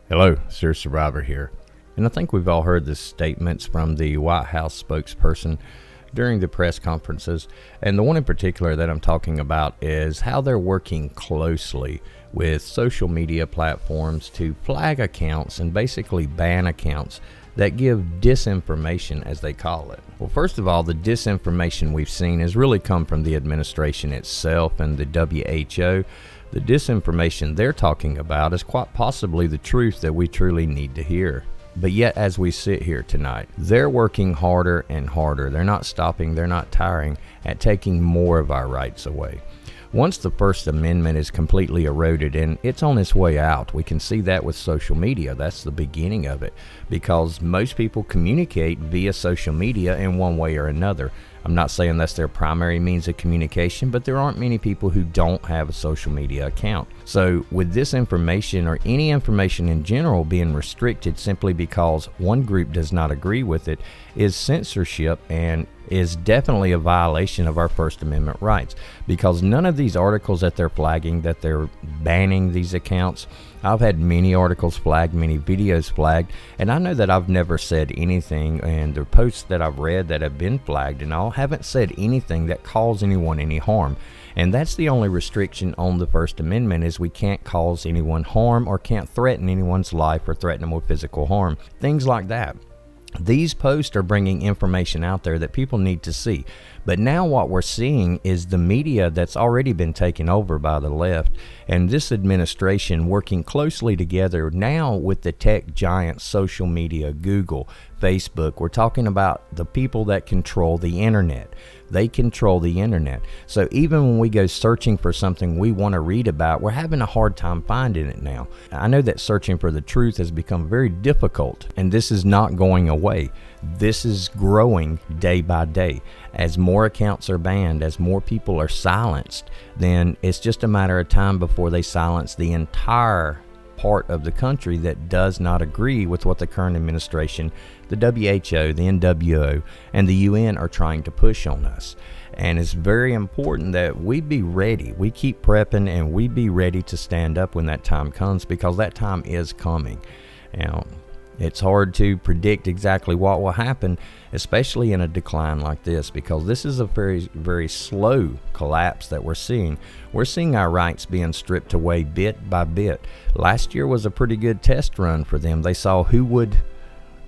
Hello, Sir Survivor here. And I think we've all heard the statements from the White House spokesperson during the press conferences. And the one in particular that I'm talking about is how they're working closely with social media platforms to flag accounts and basically ban accounts that give disinformation, as they call it. Well, first of all, the disinformation we've seen has really come from the administration itself and the WHO. The disinformation they're talking about is quite possibly the truth that we truly need to hear. But yet, as we sit here tonight, they're working harder and harder. They're not stopping, they're not tiring at taking more of our rights away. Once the First Amendment is completely eroded and it's on its way out, we can see that with social media. That's the beginning of it, because most people communicate via social media in one way or another. I'm not saying that's their primary means of communication, but there aren't many people who don't have a social media account. So with this information, or any information in general, being restricted simply because one group does not agree with it, is censorship and is definitely a violation of our First Amendment rights, because none of these articles that they're flagging, that they're banning these accounts, I've had many articles flagged, many videos flagged, and I know that I've never said anything, and the posts that I've read that have been flagged and all haven't said anything that cause anyone any harm. And that's the only restriction on the First Amendment, is we can't cause anyone harm or can't threaten anyone's life or threaten them with physical harm, things like that. These posts are bringing information out there that people need to see. But now what we're seeing is the media that's already been taken over by the left, and this administration working closely together now with the tech giants, social media, Google, Facebook. We're talking about the people that control the internet. They control the internet. So even when we go searching for something we want to read about, we're having a hard time finding it now. I know that searching for the truth has become very difficult, and this is not going away. This is growing day by day. As more accounts are banned, as more people are silenced, then it's just a matter of time before they silence the entire part of the country that does not agree with what the current administration, the WHO, the NWO, and the UN are trying to push on us. And it's very important that we be ready. We keep prepping and we be ready to stand up when that time comes, because that time is coming. Now, it's hard to predict exactly what will happen, especially in a decline like this, because this is a very, very slow collapse that we're seeing. We're seeing our rights being stripped away bit by bit. Last year was a pretty good test run for them. They saw who would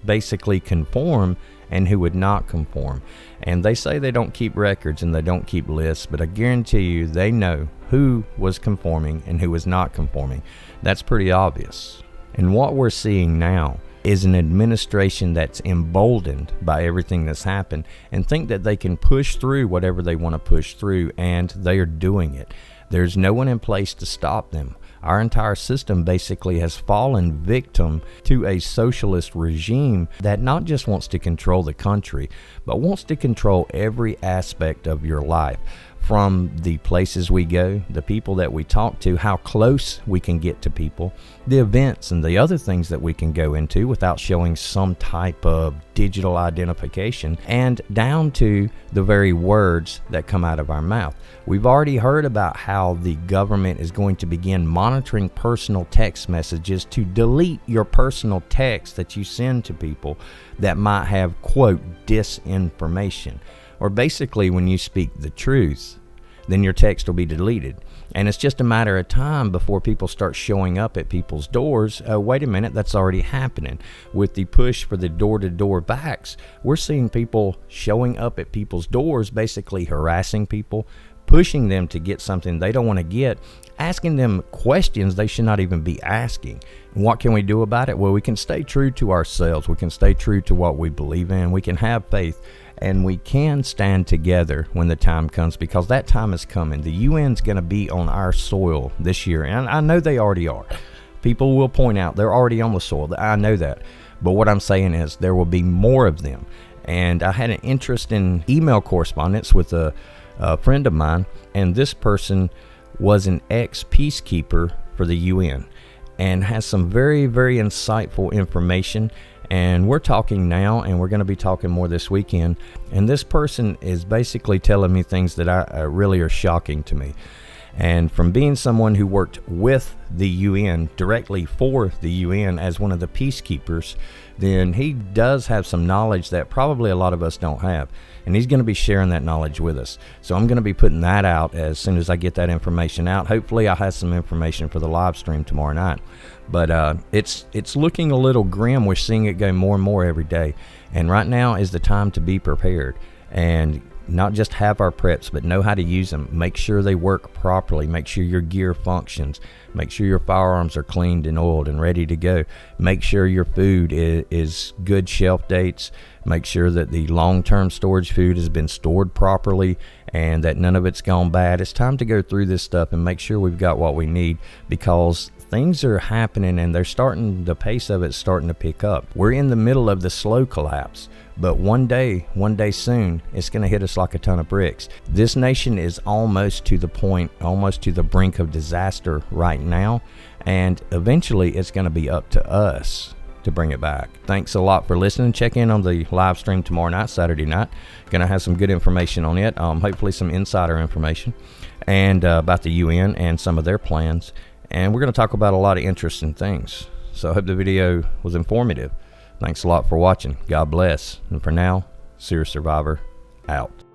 basically conform and who would not conform. And they say they don't keep records and they don't keep lists, but I guarantee you they know who was conforming and who was not conforming. That's pretty obvious. And what we're seeing now is an administration that's emboldened by everything that's happened and think that they can push through whatever they want to push through, and they are doing it. There's no one in place to stop them. Our entire system basically has fallen victim to a socialist regime that not just wants to control the country, but wants to control every aspect of your life. From the places we go, the people that we talk to, how close we can get to people, the events and the other things that we can go into without showing some type of digital identification, and down to the very words that come out of our mouth. We've already heard about how the government is going to begin monitoring personal text messages to delete your personal text that you send to people that might have, quote, disinformation. Or basically, when you speak the truth, then your text will be deleted. And it's just a matter of time before people start showing up at people's doors. Wait a minute, that's already happening. With the push for the door-to-door vax, we're seeing people showing up at people's doors, basically harassing people, pushing them to get something they don't want to get, asking them questions they should not even be asking. And what can we do about it? Well, we can stay true to ourselves. We can stay true to what we believe in. We can have faith. And we can stand together when the time comes, because that time is coming. The UN's going to be on our soil this year, and I know they already are. People will point out they're already on the soil. I know that. But what I'm saying is there will be more of them. And I had an interesting email correspondence with a friend of mine, and this person was an ex-peacekeeper for the UN and has some very, very insightful information. And we're talking now, and we're going to be talking more this weekend. And this person is basically telling me things that really are shocking to me. And from being someone who worked with the UN, directly for the UN as one of the peacekeepers, then he does have some knowledge that probably a lot of us don't have. And he's going to be sharing that knowledge with us. So I'm going to be putting that out as soon as I get that information out. Hopefully I'll have some information for the live stream tomorrow night. But it's looking a little grim. We're seeing it go more and more every day. And right now is the time to be prepared. And not just have our preps, but know how to use them. Make sure they work properly. Make sure your gear functions. Make sure your firearms are cleaned and oiled and ready to go. Make sure your food is good shelf dates. Make sure that the long-term storage food has been stored properly and that none of it's gone bad. It's time to go through this stuff and make sure we've got what we need, because things are happening and the pace of it's starting to pick up. We're in the middle of the slow collapse. But one day soon, it's going to hit us like a ton of bricks. This nation is almost to the point, almost to the brink of disaster right now. And eventually, it's going to be up to us to bring it back. Thanks a lot for listening. Check in on the live stream tomorrow night, Saturday night. Going to have some good information on it. Hopefully some insider information and about the UN and some of their plans. And we're going to talk about a lot of interesting things. So I hope the video was informative. Thanks a lot for watching. God bless. And for now, Serious Survivor out.